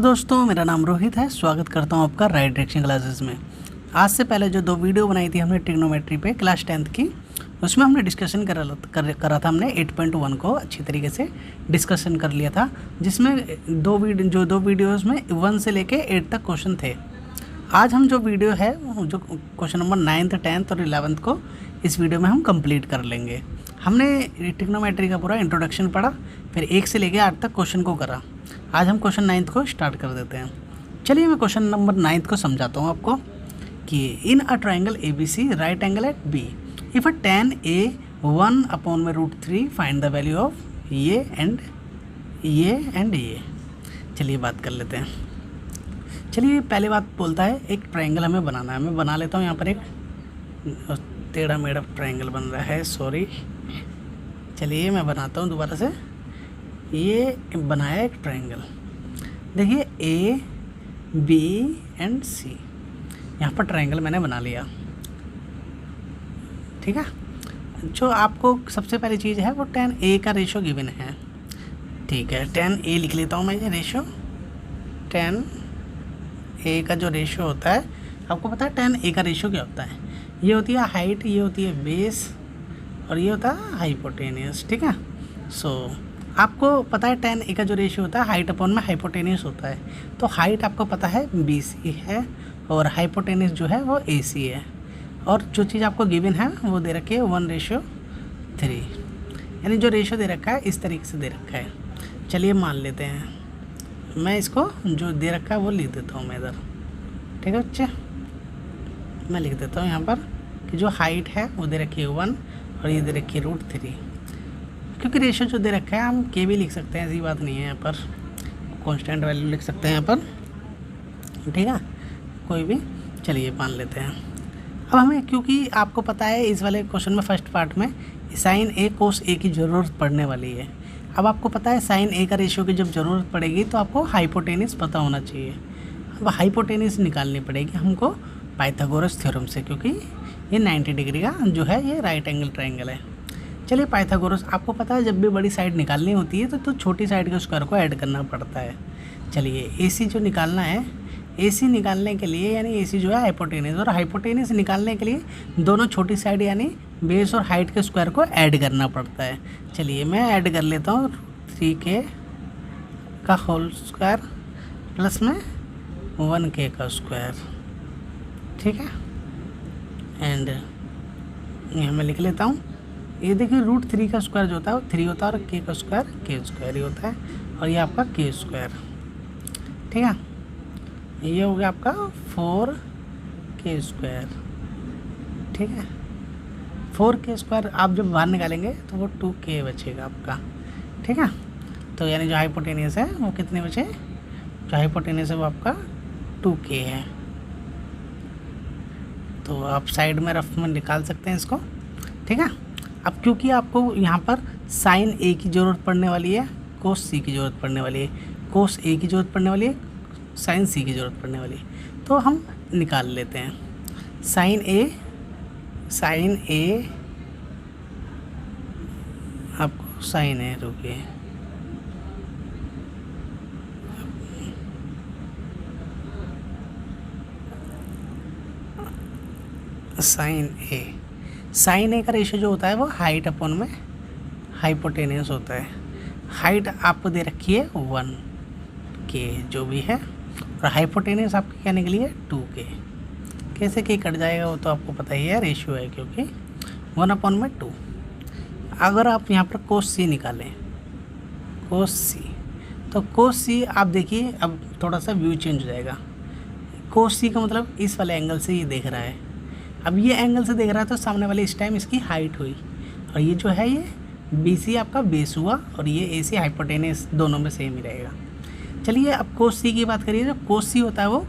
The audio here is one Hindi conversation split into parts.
दोस्तों, मेरा नाम रोहित है। स्वागत करता हूं आपका राइट डायरेक्शन क्लासेस में। आज से पहले जो 2 वीडियो बनाई थी हमने ट्रिग्नोमेट्री पे क्लास 10th की, उसमें हमने डिस्कशन करा था। हमने 8.1 को अच्छी तरीके से डिस्कशन कर लिया था, जिसमें दो वीडियोज़ में 1 से लेके 8 तक क्वेश्चन थे। आज हम जो वीडियो है, जो क्वेश्चन नंबर 9th, 10th और 11th को इस वीडियो में हम कंप्लीट कर लेंगे। हमने ट्रिग्नोमेट्री का पूरा इंट्रोडक्शन पढ़ा, फिर 1 से लेके 8 तक क्वेश्चन को करा। आज हम क्वेश्चन 9th को स्टार्ट कर देते हैं। चलिए मैं क्वेश्चन नंबर 9th को समझाता हूँ आपको कि in a triangle ABC right angle at B if a tan A 1/√3 find the value of ये एंड ये। चलिए बात कर लेते हैं। चलिए पहले बात बोलता है एक ट्राइंगल हमें बनाना है। मैं बना लेता हूँ। यहाँ पर एक टेढ़ा मेढ़ा ट्राइंगल बन रहा है, सॉरी। चलिए मैं बनाता हूँ दोबारा से। ये बनाया एक ट्राइंगल, देखिए A B एंड C। यहाँ पर ट्राइंगल मैंने बना लिया, ठीक है। जो आपको सबसे पहली चीज़ है वो tan A का रेशो गिवन है, ठीक है। tan A लिख लेता हूँ मैं, ये रेशो tan A का जो रेशो होता है, आपको पता है tan A का रेशो क्या होता है। ये होती है हाइट, ये होती है बेस और ये होता है हाइपोटेनियस, ठीक है। आपको पता है tan A का जो रेशियो होता है हाइट अपॉन में हाइपोटेनियस होता है। तो हाइट आपको पता है BC है और हाइपोटेनियस जो है वो AC है। और जो चीज़ आपको गिवन है वो दे रखी है 1:3, यानी जो रेशियो दे रखा है इस तरीके से दे रखा है। चलिए मान लेते हैं, मैं इसको जो दे रखा है वो लिख देता हूँ मैं इधर, ठीक है बच्चे। मैं लिख देता हूँ यहाँ पर कि जो हाइट है वो दे रखी है 1 और ये दे रखी है √3। क्योंकि रेशियो जो दे रखा है हम के भी लिख सकते हैं, ऐसी बात नहीं है। यहाँ पर कांस्टेंट वैल्यू लिख सकते हैं यहाँ पर, ठीक है, कोई भी। चलिए मान लेते हैं। अब हमें, क्योंकि आपको पता है इस वाले क्वेश्चन में फर्स्ट पार्ट में sin A cos A की ज़रूरत पड़ने वाली है। अब आपको पता है sin A का रेशियो की जब ज़रूरत पड़ेगी तो आपको हाइपोटेनियस पता होना चाहिए। अब हाइपोटेनियस निकालनी पड़ेगी हमको पाइथागोरस थ्योरम से, क्योंकि ये 90 डिग्री का जो है ये राइट एंगल ट्राइंगल है। चलिए पाइथागोरस, आपको पता है जब भी बड़ी साइड निकालनी होती है तो छोटी साइड के स्क्वायर को ऐड करना पड़ता है। चलिए AC जो निकालना है, AC निकालने के लिए यानी AC जो है हाइपोटेनियस, और हाइपोटेनियस निकालने के लिए दोनों छोटी साइड यानी बेस और हाइट के स्क्वायर को ऐड करना पड़ता है। चलिए मैं ऐड कर लेता हूँ 3k का होल स्क्वायर प्लस में 1k का स्क्वायर, ठीक है। एंड यहाँ मैं लिख लेता हूँ, ये देखिए √3 का स्क्वायर जो होता है वो 3 होता है और k का स्क्वायर k² ही होता है, और ये आपका k², ठीक है। ये हो गया आपका 4k², ठीक है। 4k² आप जब बाहर निकालेंगे तो वो 2k बचेगा आपका, ठीक है। तो यानी जो हाइपोटेनियस है वो कितने बचे, जो हाइपोटेनियस है वो आपका 2k है। तो आप साइड में रफ में निकाल सकते हैं इसको, ठीक है। अब क्योंकि आपको यहाँ पर sin A की ज़रूरत पड़ने वाली है, cos C की ज़रूरत पड़ने वाली है, cos A की ज़रूरत पड़ने वाली है, sin C की ज़रूरत पड़ने वाली है, तो हम निकाल लेते हैं। sin A आपको sin A, रुकिए, sin A का रेशियो जो होता है वो हाइट अपॉन में हाइपोटेनियस होता है। हाइट आपको दे रखी है 1k जो भी है, और हाइपोटेनियस आपकी क्या निकली है 2k। कैसे k कट जाएगा वो तो आपको पता ही है, रेशियो है क्योंकि 1/2। अगर आप यहाँ पर cos C निकालें, cos C, तो cos C आप देखिए, अब थोड़ा सा व्यू चेंज हो जाएगा। cos C का मतलब इस वाले एंगल से ये देख रहा है। अब ये एंगल से देख रहा है तो सामने वाले इस टाइम इसकी हाइट हुई, और ये जो है ये BC आपका बेस हुआ, और ये AC हाइपोटेनियस, दोनों में सेम ही रहेगा। चलिए अब cos C की बात करिए। जो cos C होता है वो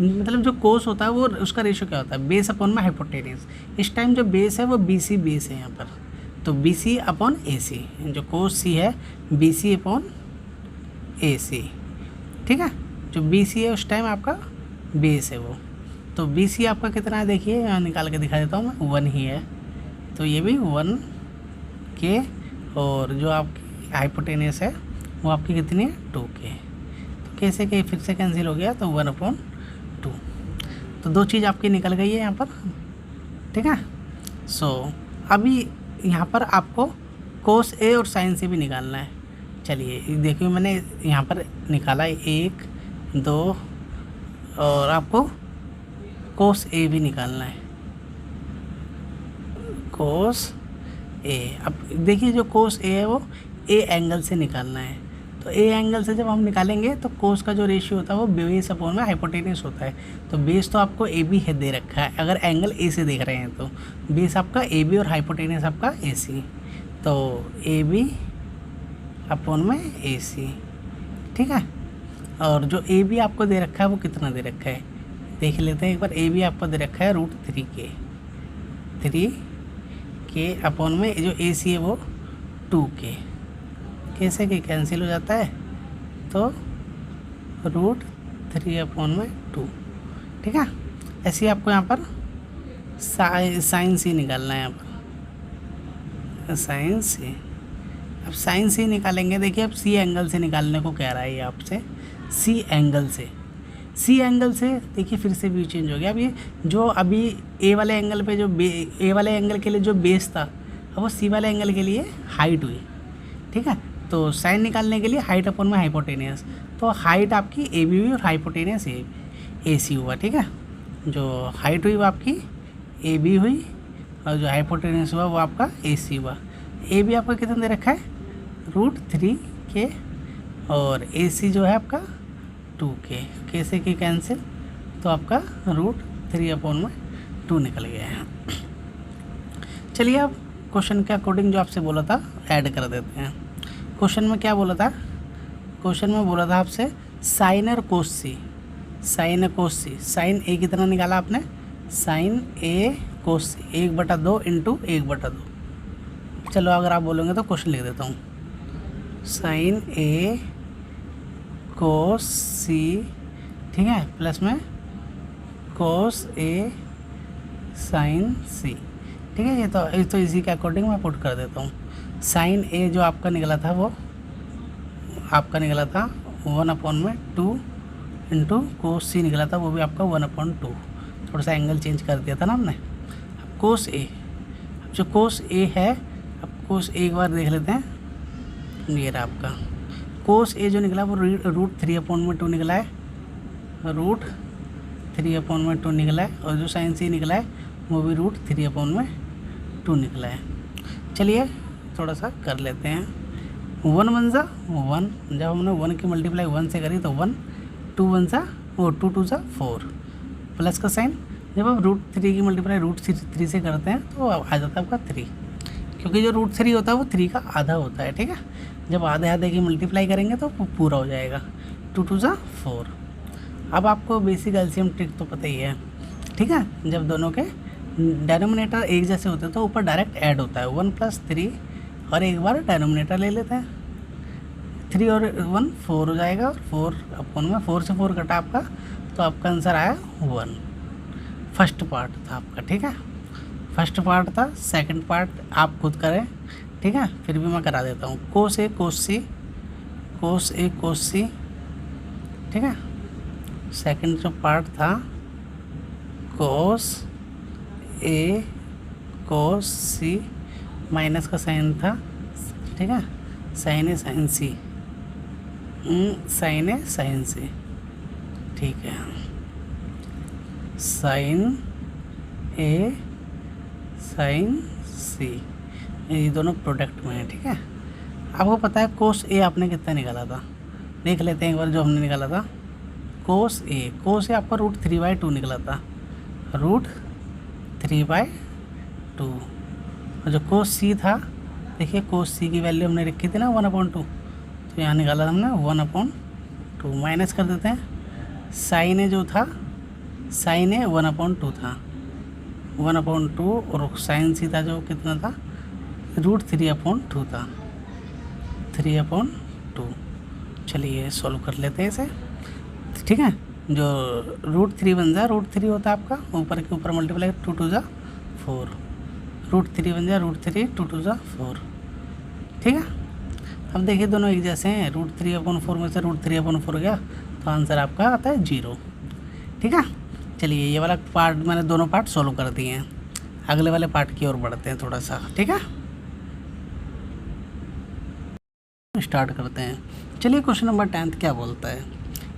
मतलब जो cos होता है वो उसका रेशियो क्या होता है, बेस अपॉन में हाइपोटेनियस। इस टाइम जो बेस है वो BC बेस है यहाँ पर, तो BC अपॉन AC, जो cos C है BC अपॉन AC, ठीक है। जो BC है उस टाइम आपका बेस है वो, तो BC आपका कितना है देखिए, यहाँ निकाल के दिखा देता हूँ मैं, 1 ही है। तो ये भी 1k, और जो आपकी हाइपोटेनियस है वो आपकी कितनी है 2k। तो कैसे कि फिर से कैंसिल हो गया, तो 1/2। तो 2 चीज़ आपकी निकल गई है यहाँ पर, ठीक है। सो अभी यहाँ पर आपको कोस ए और साइन सी भी निकालना है। चलिए देखिए, मैंने यहाँ पर निकाला 1 2 और आपको कोस ए भी निकालना है, कोस ए। अब देखिए जो कोस ए है वो ए एंगल से निकालना है। तो ए एंगल से जब हम निकालेंगे तो कोस का जो रेशियो होता है वो बेस अपॉन में हाइपोटेनस होता है। तो बेस तो आपको ए बी है दे रखा है, अगर एंगल ए से देख रहे हैं तो बेस आपका ए बी और हाइपोटेनस आपका ए सी। तो ए बी अपॉन में ए सी, ठीक है। और जो ए बी आपको दे रखा है वो कितना दे रखा है देख लेते हैं एक बार। ए बी आपको दे रखा है √3 के अपॉन में जो ए सी है वो 2K। कैसे कि कैंसिल हो जाता है, तो √3/2, ठीक है। ऐसे ही आपको यहाँ पर साइन सी निकालना है, यहाँ पर साइन सी। अब साइन सी निकालेंगे, देखिए अब सी एंगल से निकालने को कह रहा है ये आपसे, सी एंगल से। सी एंगल से देखिए फिर से व्यू चेंज हो गया। अब ये जो अभी ए वाले एंगल पे जो ए वाले एंगल के लिए जो बेस था, अब वो सी वाले एंगल के लिए हाइट हुई, ठीक है। तो साइन निकालने के लिए हाइट अपॉन में हाइपोटेनियस, तो हाइट आपकी ए बी हुई और हाइपोटेनियस ए सी हुआ, ठीक है। जो हाइट हुई वो आपकी ए बी हुई और जो हाइपोटेनियस हुआ वो आपका ए सी हुआ। ए बी आपका कितना दे रखा है √3K और ए सी जो है आपका 2K। कैसे कि कैंसिल, तो आपका √3/2 निकल गया है। चलिए अब क्वेश्चन के अकॉर्डिंग जो आपसे बोला था ऐड कर देते हैं। क्वेश्चन में क्या बोला था, क्वेश्चन में बोला था आपसे साइन और कोस सी, साइन और कोस सी। साइन ए कितना निकाला आपने, साइन ए कोस सी 1/2 × 1/2। चलो अगर आप बोलोगे तो क्वेश्चन लिख देता हूँ, साइन ए कोस सी, ठीक है, प्लस में कोस ए साइन सी, ठीक है। ये तो इसी के अकॉर्डिंग मैं पुट कर देता हूँ। साइन ए जो आपका निकला था वो आपका निकला था 1/2 × कोस सी निकला था, वो भी आपका 1/2। थोड़ा सा एंगल चेंज कर दिया था ना हमने। अब कोस ए, अब जो कोस ए है, अब कोस ए एक बार देख लेते हैं। ये रहा आपका कोस ए जो निकला वो √3/2 निकला है, √3/2 निकला है। और जो साइन सी निकला है वो भी √3/2 निकला है। चलिए थोड़ा सा कर लेते हैं। 1 1 ज़ा 1, जब हमने 1 की मल्टीप्लाई 1 से करी तो 1, 2 1 ज़ा 2 2 ज़ा 4, प्लस का साइन। जब आप √3 की मल्टीप्लाई √3 से करते हैं तो आ जाता है आपका 3, क्योंकि जो √3 होता है वो 3 का आधा होता है, ठीक है। जब आधे आधे की मल्टीप्लाई करेंगे तो पूरा हो जाएगा, 2 2 ज़ा 4। अब आपको बेसिक एलसीएम ट्रिक तो पता ही है, ठीक है। जब दोनों के डेनोमिनेटर एक जैसे होते हैं तो ऊपर डायरेक्ट ऐड होता है, 1 + 3, और एक बार डेनोमिनेटर ले लेते हैं। 3 और 1 4 हो जाएगा, और 4/4 से 4 कटा आपका, तो आपका आंसर आया 1। फर्स्ट पार्ट था आपका, ठीक है, फर्स्ट पार्ट था। सेकंड पार्ट आप खुद करें, ठीक है, फिर भी मैं करा देता हूँ। कोस ए कोस सी, कोस ए कोस सी, ठीक है। सेकंड जो पार्ट था कोस ए कोस सी, माइनस का साइन था, ठीक है, साइन ए साइन सी, साइन ए साइन सी, ठीक है, साइन ए साइन सी, ये दोनों प्रोडक्ट में है, ठीक है। आपको पता है कोस ए आपने कितना निकाला था, देख लेते हैं एक बार जो हमने निकाला था। कोस ए आपका √3/2 निकला था, √3/2। और जो कोस सी था, देखिए कोस सी की वैल्यू हमने रखी थी ना 1/2, तो यहाँ निकाला हमने 1/2। माइनस कर देते हैं। साइन ए जो था, साइन ए 1/2 था, 1/2, और साइन सी था जो कितना था, √3/2 था, 3/2। चलिए सॉल्व कर लेते हैं इसे, ठीक है। जो √3 बन जाए, √3 होता है आपका, ऊपर के ऊपर मल्टीप्लाई 2 2 ज़ा 4, √3 बन जाए √3, 2 2 ज़ा 4, ठीक है। अब देखिए दोनों एक जैसे हैं, √3/4 में से √3/4 गया तो आंसर आपका आता है 0। ठीक है, चलिए ये वाला पार्ट मैंने दोनों पार्ट सोल्व कर दिए हैं, अगले वाले पार्ट की ओर बढ़ते हैं थोड़ा सा। ठीक है, स्टार्ट करते हैं। चलिए क्वेश्चन नंबर 10 क्या बोलता है,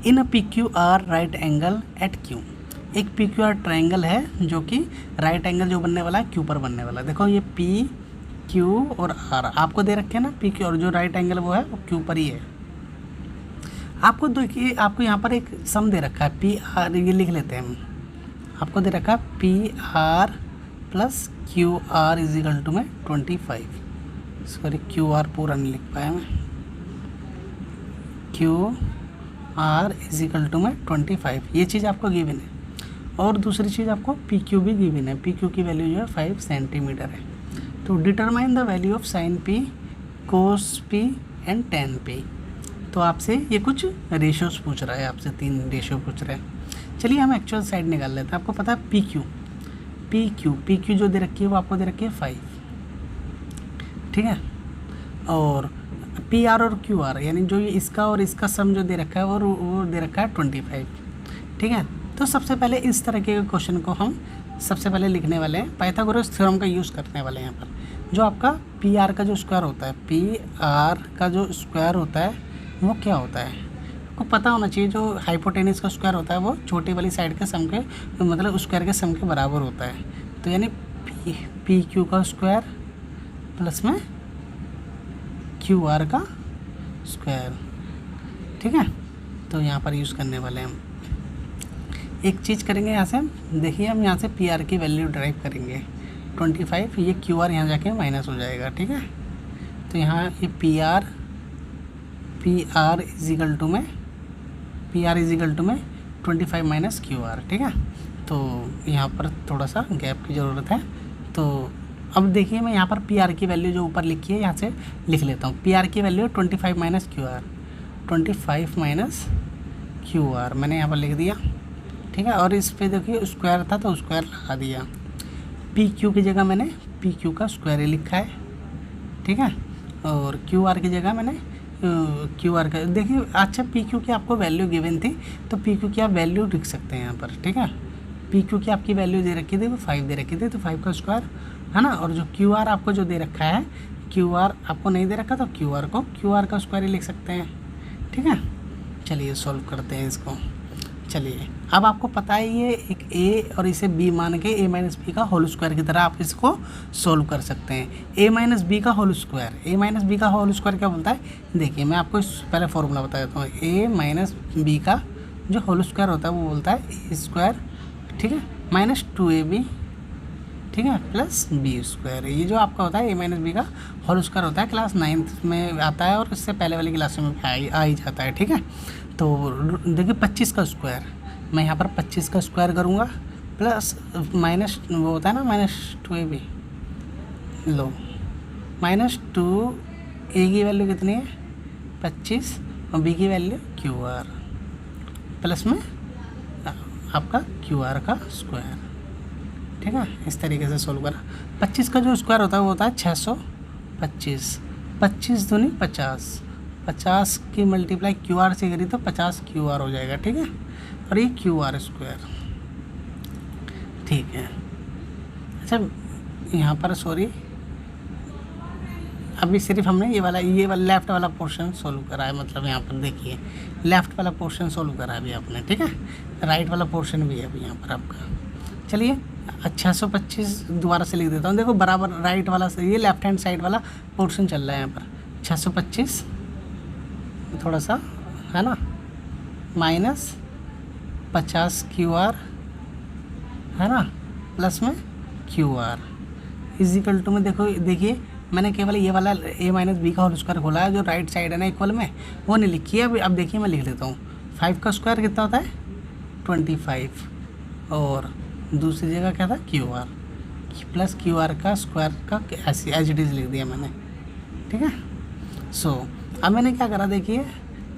in a P Q R right angle at Q. एक पी क्यू आर ट्राइंगल है जो कि राइट एंगल जो बनने वाला है क्यू पर बनने वाला है। देखो ये पी क्यू और आर आपको दे रखे हैं ना, पी क्यू, और जो राइट एंगल वो है वो क्यू पर ही है। आपको देखिए, आपको यहाँ पर एक सम दे रखा है पी आर, ये लिख लेते हैं हम। आपको दे रखा है P R plus Q R is equal to में 25। सॉरी, क्यू आर पूरा नहीं लिख पाया मैं, Q R is equal to में 25, ये चीज़ आपको गिवन है। और दूसरी चीज़ आपको पी क्यू भी गिवन है, पी क्यू की वैल्यू जो है 5 सेंटीमीटर है। तो determine the value of sine P, cos P and ten P. तो आपसे ये कुछ रेशियोज पूछ रहा है, आपसे 3 रेशियो पूछ रहा है। चलिए हम एक्चुअल साइड निकाल लेते हैं। आपको पता है पी क्यू जो दे रखी है वो आपको दे रखी है 5। ठीक है, और पी आर और क्यू आर यानी जो ये इसका और इसका सम जो दे रखा है वो दे रखा है 25। ठीक है, तो सबसे पहले इस तरह के क्वेश्चन को हम सबसे पहले लिखने वाले हैं, पाइथागोरस थ्योरम का यूज़ करने वाले हैं। यहाँ पर जो आपका पी आर का जो स्क्वायर होता है, पी आर का जो स्क्वायर होता है वो क्या होता है, आपको पता होना चाहिए। जो हाइपोटेनिस का स्क्वायर होता है वो छोटी वाली साइड के सम के, मतलब स्क्वायर के सम के बराबर होता है। तो यानी पी क्यू का स्क्वायर प्लस में क्यू आर का स्क्वायर। ठीक है, तो यहाँ पर यूज़ करने वाले हैं हम। एक चीज़ करेंगे यहाँ से हम, देखिए हम यहाँ से पी आर की वैल्यू ड्राइव करेंगे 25, ये क्यू आर यहाँ जाके माइनस हो जाएगा। ठीक है, तो यहाँ ये P R is equal to में 25 माइनस क्यू आर। ठीक है, तो यहाँ पर थोड़ा सा गैप की ज़रूरत है। तो अब देखिए मैं यहाँ पर पी आर की वैल्यू जो ऊपर लिखी है यहाँ से लिख लेता हूँ। पी आर की value 25 minus Q R, 25 minus Q R मैंने यहाँ पर लिख दिया। ठीक है, और इस पे देखिए स्क्वायर था तो स्क्वायर लगा दिया। पी क्यू की जगह मैंने पी क्यू का स्क्वायर ही लिखा है। ठीक है, और क्यू आर की जगह मैंने क्यू आर का, देखिए अच्छा पी क्यू की आपको वैल्यू गिवन थी तो पी क्यू की आप वैल्यू लिख सकते हैं यहाँ पर। ठीक है, पी क्यू की आपकी वैल्यू दे रखी थी वो 5 दे रखी थी, तो 5 का स्क्वायर है ना। और जो क्यू आर आपको जो दे रखा है, क्यू आर आपको नहीं दे रखा तो क्यू आर का स्क्वायर ही लिख सकते हैं। ठीक है, चलिए सॉल्व करते हैं इसको। चलिए अब आपको पता है ये एक ए और इसे बी मान के ए माइनस बी का होल स्क्वायर की तरह आप इसको सोल्व कर सकते हैं। ए माइनस बी का होल स्क्वायर क्या बोलता है, देखिए मैं आपको इस पहले फॉर्मूला बता देता हूँ। ए माइनस बी का जो होल स्क्वायर होता है वो बोलता है ए स्क्वायर, ठीक है, माइनस 2ab, ठीक है, प्लस बी स्क्वायर। ये जो आपका होता है ए माइनस बी का होल स्क्वायर होता है, क्लास 9th में आता है और इससे पहले वाली क्लास में आ ही जाता है। ठीक है, तो देखिए 25 का स्क्वायर, मैं यहाँ पर 25 का स्क्वायर करूँगा प्लस माइनस वो होता है ना माइनस 2ab, लो माइनस 2a की वैल्यू कितनी है 25 और b की वैल्यू QR प्लस में आपका QR का स्क्वायर। ठीक है, इस तरीके से सोल्व करा। 25 का जो स्क्वायर होता है वो होता है 625, 25 दूनी 50, 50 की मल्टीप्लाई QR से करी तो 50 QR हो जाएगा। ठीक है, और ये QR स्क्वायर। ठीक है, अच्छा यहाँ पर सॉरी अभी सिर्फ हमने ये वाला लेफ़्ट वाला पोर्शन सोल्व करा है, मतलब यहाँ पर देखिए लेफ़्ट वाला पोर्शन सोल्व करा है अभी आपने। ठीक है, राइट वाला पोर्शन भी है अभी यहाँ पर आपका। चलिए 625 दोबारा से लिख देता हूँ, देखो बराबर राइट वाला से ये लेफ्ट हैंड साइड वाला पोर्शन चल रहा है यहाँ पर। 625 थोड़ा सा है ना माइनस 50 QR है ना प्लस में QR इजिकल टू में देखिए मैंने केवल ये वाला a माइनस बी का होल स्क्वायर खोला है, जो राइट साइड है ना इक्वल में वो नहीं लिखी है। अब देखिए मैं लिख देता हूँ 5 का स्क्वायर कितना होता है 25 और दूसरी जगह क्या था QR प्लस QR का स्क्वायर का ऐसे एज इट इज़ लिख दिया मैंने। ठीक है, सो अब मैंने क्या करा देखिए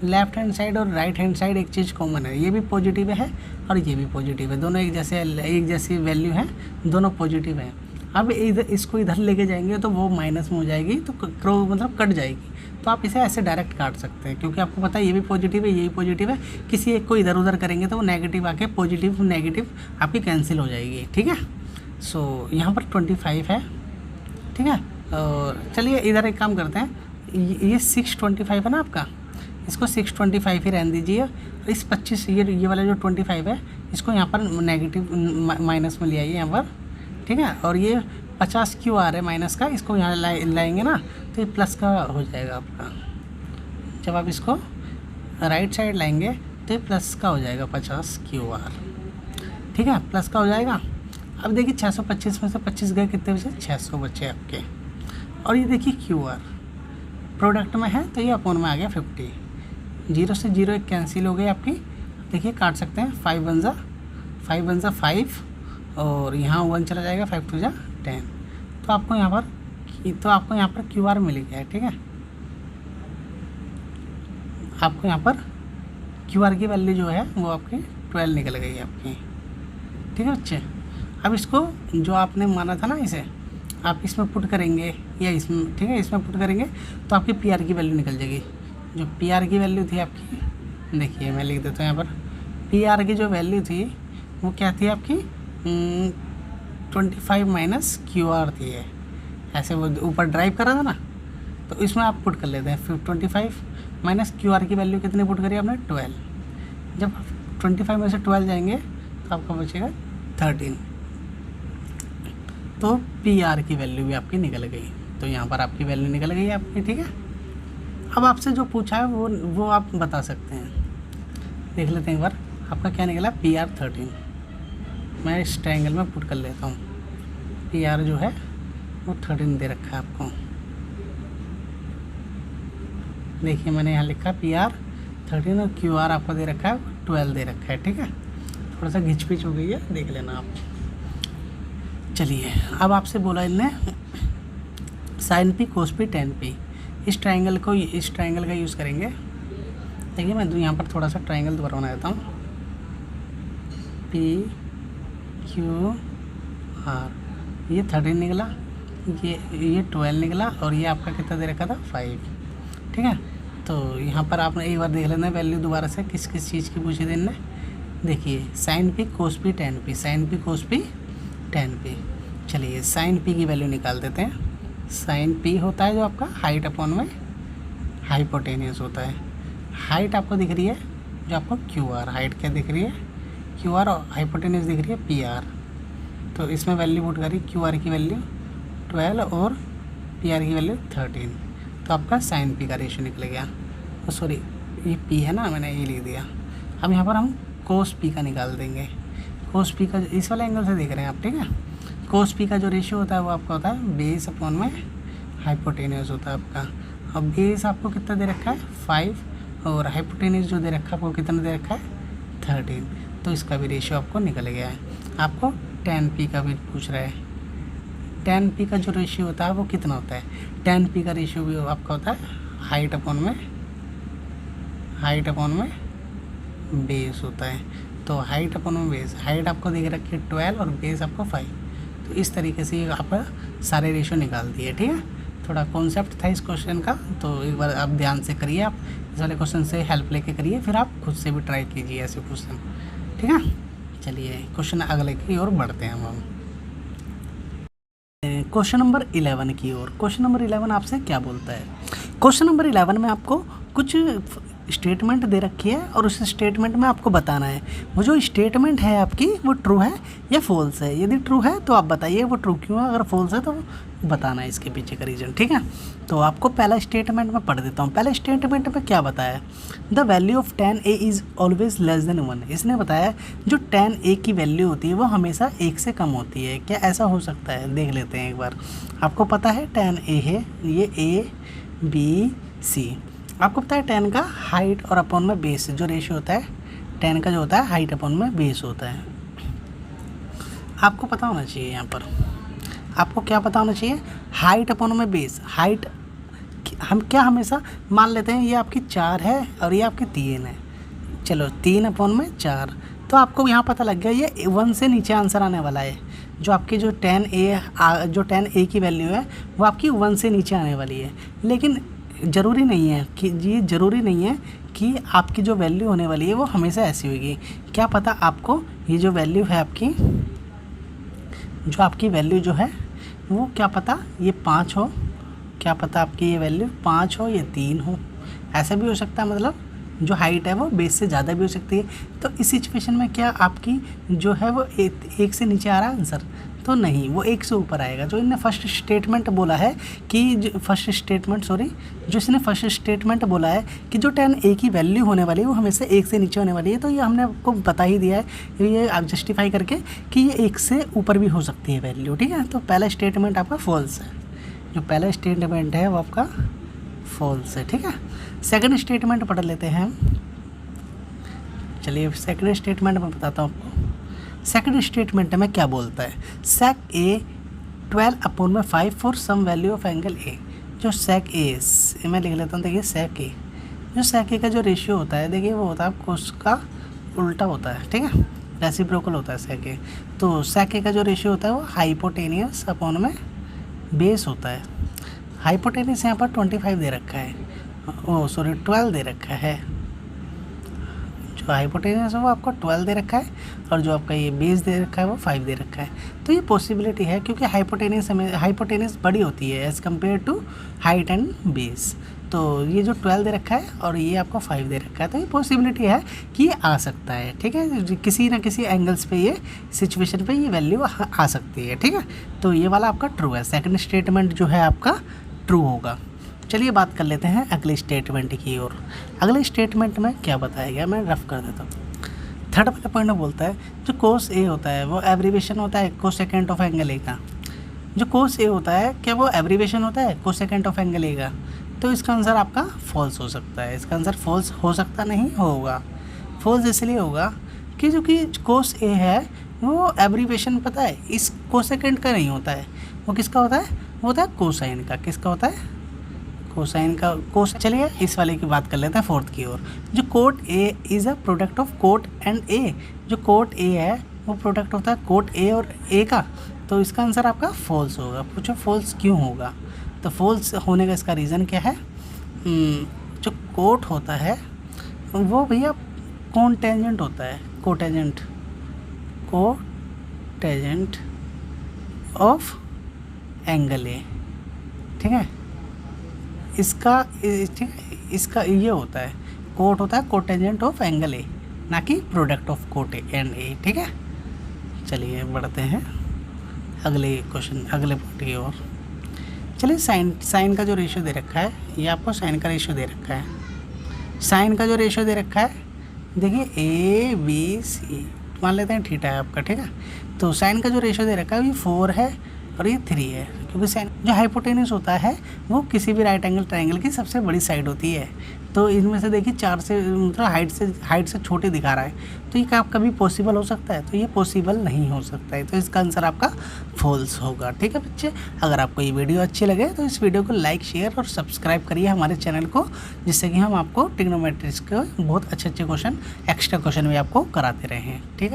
लेफ्ट हैंड साइड और राइट हैंड साइड एक चीज़ कॉमन है, ये भी पॉजिटिव है और ये भी पॉजिटिव है, दोनों एक जैसी वैल्यू है, दोनों पॉजिटिव है। अब इधर इसको इधर लेके जाएंगे तो वो माइनस में हो जाएगी तो मतलब कट जाएगी, तो आप इसे ऐसे डायरेक्ट काट सकते हैं, क्योंकि आपको पता है ये भी पॉजिटिव है, ये भी पॉजिटिव है, किसी एक को इधर उधर करेंगे तो वो नेगेटिव आके पॉजिटिव नेगेटिव आपकी कैंसिल हो जाएगी, ठीक है। सो यहाँ पर 25 है, ठीक है। और चलिए इधर एक काम करते हैं, ये 625 है ना आपका, इसको 625 ही रहने दीजिए। इस 25 ये वाला जो 25 है इसको यहाँ पर नेगेटिव माइनस में ले आइए यहाँ पर, ठीक है। और ये 50 क्यों आ रहा है माइनस का, इसको यहाँ लाएंगे ना तो ये प्लस का हो जाएगा आपका। जब आप इसको राइट साइड लाएंगे तो ये प्लस का हो जाएगा 50 QR, ठीक है, प्लस का हो जाएगा। अब देखिए 625 में से 25 गए, कितने बचे, 600 बचे आपके। और ये देखिए QR प्रोडक्ट में है तो ये अपॉन में आ गया 50, 0 से 0 एक कैंसिल हो गई आपकी। देखिए काट सकते हैं, 5 1 ज़ा 5 और यहाँ 1 चला जाएगा, 5 2 ज़ा 10। तो आपको यहाँ पर QR मिल गया है, ठीक है। आपको यहाँ पर QR की वैल्यू जो है वो आपकी 12 निकल गई है आपकी, ठीक है बच्चे। अब इसको जो आपने माना था ना, इसे आप इसमें पुट करेंगे या इसमें, ठीक है, इसमें पुट करेंगे तो आपकी PR की वैल्यू निकल जाएगी। जो PR की वैल्यू थी आपकी, देखिए मैं लिख देता हूँ यहाँ पर, PR की जो वैल्यू थी वो क्या थी आपकी, 25 माइनस QR थी है, ऐसे वो ऊपर ड्राइव कर रहा था ना, तो इसमें आप पुट कर लेते हैं। फिर 25 माइनस QR की वैल्यू कितनी पुट करी आपने, 12। जब 25 में से 12 जाएंगे तो आपका बचेगा 13। तो PR की वैल्यू भी आपकी निकल गई। तो यहाँ पर आपकी वैल्यू निकल गई आपकी, ठीक है। अब आपसे जो पूछा है वो आप बता सकते हैं, देख लेते हैं एक बार आपका क्या निकला, PR 13। मैं इस ट्रायंगल में पुट कर लेता हूँ, PR जो है वो 13 दे रखा है आपको। देखिए मैंने यहाँ लिखा PR 13 और QR आपको दे रखा है 12 दे रखा है, ठीक है। थोड़ा सा घिच पिच हो गई है, देख लेना आप। चलिए अब आपसे बोला इनने sin P cos P tan P, इस ट्रायंगल का यूज़ करेंगे। देखिए मैं यहाँ पर थोड़ा सा ट्रायंगल दोबारा बना देता हूँ, PQR, ये 13 निकला, ये 12 निकला और ये आपका कितना दे रखा था, 5, ठीक है। तो यहाँ पर आपने एक बार देख लेना वैल्यू दोबारा से किस किस चीज़ की पूछी थी इनने। देखिए sin P cos P tan P, sin P cos P tan P। चलिए sin P की वैल्यू निकाल देते हैं। sin P होता है जो आपका हाइट अपॉन में हाइपोटेनियस होता है। हाइट आपको दिख रही है जो आपको QR, हाइट क्या दिख रही है, QR, और हाइपोटेनियस दिख रही है PR। तो इसमें वैल्यू पुट करी, QR की वैल्यू 12 और PR की वैल्यू 13। तो आपका sin P का रेशियो निकल गया। सॉरी ये P है ना, मैंने ये लिख दिया। अब यहाँ पर हम cos P का निकाल देंगे। cos P का इस वाले एंगल से देख रहे हैं आप, ठीक है। cos P का जो रेशियो होता है वो आपका होता है बेस अपॉन में हाइपोटेनियस होता है आपका। अब बेस आपको कितना दे रखा है, 5, और हाइपोटेनियस जो दे रखा है आपको कितना दे रखा है, 13। तो इसका भी रेशियो आपको निकल गया है। आपको tan P का भी पूछ रहा है। tan P का जो रेशियो होता है वो कितना होता है, tan P का रेशियो भी आपका होता है हाइट अपॉन में बेस होता है। तो हाइट अपॉन में बेस, हाइट आपको देख रखी है 12 और बेस आपको 5। तो इस तरीके से आप सारे रेशियो निकाल दिए, ठीक है। थोड़ा कॉन्सेप्ट था इस क्वेश्चन का, तो एक बार आप ध्यान से करिए, आप इस वाले क्वेश्चन से हेल्प लेके करिए, फिर आप खुद से भी ट्राई कीजिए ऐसे क्वेश्चन, ठीक है। चलिए क्वेश्चन अगले की ओर बढ़ते हैं हम। क्वेश्चन नंबर 11 की ओर। क्वेश्चन नंबर 11 आपसे क्या बोलता है, क्वेश्चन नंबर 11 में आपको कुछ स्टेटमेंट दे रखी है और उस स्टेटमेंट में आपको बताना है वो जो स्टेटमेंट है आपकी वो ट्रू है या फॉल्स है। यदि ट्रू है तो आप बताइए वो ट्रू क्यों है, अगर फॉल्स है तो बताना है इसके पीछे का रीज़न, ठीक है। तो आपको पहला स्टेटमेंट में पढ़ देता हूँ। पहले स्टेटमेंट में क्या बताया, the value of tan A is always less than 1। इसने बताया जो tan A की वैल्यू होती है वो हमेशा 1 से कम होती है। क्या ऐसा हो सकता है, देख लेते हैं एक बार। आपको पता है tan A है, ये A B C। आपको पता है tan का हाइट और अपॉन में बेस जो रेशियो होता है, tan का जो होता है हाइट अपॉन में बेस होता है। आपको पता होना चाहिए, यहाँ पर आपको क्या पता होना चाहिए, हाइट अपॉन में बेस। हाइट हम क्या हमेशा मान लेते हैं ये आपकी 4 है और ये आपकी 3 है। चलो 3 अपॉन में 4, तो आपको यहाँ पता लग गया ये 1 से नीचे आंसर आने वाला है। जो आपकी जो tan A की वैल्यू है वो आपकी 1 से नीचे आने वाली है। लेकिन ज़रूरी नहीं है कि ये ज़रूरी नहीं है कि आपकी जो वैल्यू होने वाली है वो हमेशा ऐसी होगी। क्या पता आपको ये जो वैल्यू है आपकी, जो आपकी वैल्यू जो है वो क्या पता ये 5 हो, क्या पता आपकी ये वैल्यू 5 हो या 3 हो, ऐसा भी हो सकता है। मतलब जो हाइट है वो बेस से ज़्यादा भी हो सकती है। तो इस सिचुएशन में क्या आपकी जो है वो 1 से नीचे आ रहा है आंसर? तो नहीं, वो 1 से ऊपर आएगा। जो इन्हें फर्स्ट स्टेटमेंट बोला है कि जो इसने फर्स्ट स्टेटमेंट बोला है कि जो tan a की वैल्यू होने वाली है वो हमेशा 1 से नीचे होने वाली है, तो ये हमने आपको बता ही दिया है ये आप जस्टिफाई करके कि ये 1 से ऊपर भी हो सकती है वैल्यू, ठीक है। तो पहला स्टेटमेंट आपका फॉल्स है, जो पहला स्टेटमेंट है वो आपका फॉल्स है, ठीक है। सेकंड स्टेटमेंट पढ़ लेते हैं हम। चलिए सेकंड स्टेटमेंट मैं बताता हूँ आपको। सेकंड स्टेटमेंट में क्या बोलता है, sec a 12/5 for some value of angle a। जो sec a मैं लिख लेता हूँ, देखिए sec a, जो sec a का जो रेशियो होता है देखिए वो होता है आपको उसका उल्टा होता है, ठीक है, रेसिप्रोकल होता है sec a। तो sec a का जो रेशियो होता है वो हाइपोटेनियस अपॉन में बेस होता है। हाइपोटेनियस यहाँ पर 25 दे रखा है, 12 दे रखा है। जो हाइपोटेनियस है वो आपको 12 दे रखा है और जो आपका ये बेस दे रखा है वो 5 दे रखा है। तो ये पॉसिबिलिटी है क्योंकि हाइपोटेनियस बड़ी होती है as compare to height and base. तो ये जो 12 दे रखा है और ये आपको 5 दे रखा है, तो ये पॉसिबिलिटी है कि ये आ सकता है, ठीक है। किसी ना किसी एंगल्स पे ये सिचुएशन पे ये वैल्यू आ सकती है, ठीक है। तो ये वाला आपका ट्रू है, सेकंड स्टेटमेंट जो है आपका ट्रू होगा। चलिए बात कर लेते हैं अगले स्टेटमेंट की ओर। अगले स्टेटमेंट में क्या बताया गया मैं रफ कर देता हूँ। थर्ड वाला पॉइंट बोलता है जो कोस ए होता है वो एब्रीवेशन होता है कोसेकेंट ऑफ एंगल ए का। जो कोस ए होता है क्या वो एब्रीवेशन होता है कोसेकेंट ऑफ एंगल ए का? तो इसका आंसर आपका फॉल्स हो सकता है। इसका आंसर फॉल्स हो सकता नहीं होगा। फॉल्स इसलिए होगा कि जो कि कोस ए है वो एब्रीवेशन पता है इस कोसेकेंट का नहीं होता है, वो किसका होता है? वो होता है कोसाइन का। किसका होता है? कोसाइन का। चलिए इस वाले की बात कर लेते हैं फोर्थ की ओर। जो quote A is a product of quote and A. जो कोट ए है वो प्रोडक्ट होता है कोट ए और ए का, तो इसका आंसर आपका फॉल्स होगा। पूछो फॉल्स क्यों होगा? तो फॉल्स होने का इसका रीज़न क्या है? जो कोट होता है वो भैया कॉन्टेंजेंट होता है, कोटेंजेंट ऑफ एंगल ए, ठीक है। इसका ये होता है कोट होता है कोटेंजेंट ऑफ एंगल ए, ना कि प्रोडक्ट ऑफ कोट एंड ए, ठीक है। चलिए बढ़ते हैं अगले क्वेश्चन, अगले पॉइंट की ओर। चलिए साइन का जो रेशियो दे रखा है, ये आपको साइन का रेशियो दे रखा है। साइन का जो रेशियो दे रखा है देखिए ABC, मान लेते हैं थीटा है आपका, ठीक है। तो साइन का जो रेशियो दे रखा है ये 4 है और ये 3 है, क्योंकि साइन जो हाइपोटेनस होता है वो किसी भी राइट एंगल ट्रायंगल की सबसे बड़ी साइड होती है। तो इनमें से देखिए 4 से मतलब हाइट से छोटे दिखा रहा है, तो ये क्या कभी पॉसिबल हो सकता है? तो ये पॉसिबल नहीं हो सकता है। तो इसका आंसर आपका फॉल्स होगा, ठीक है बच्चे। अगर आपको ये वीडियो अच्छी लगे तो इस वीडियो को लाइक शेयर और सब्सक्राइब करिए हमारे चैनल को, जिससे कि हम आपको ट्रिग्नोमेट्रिक्स के बहुत अच्छे क्वेश्चन, एक्स्ट्रा क्वेश्चन भी आपको कराते रहे हैं, ठीक है।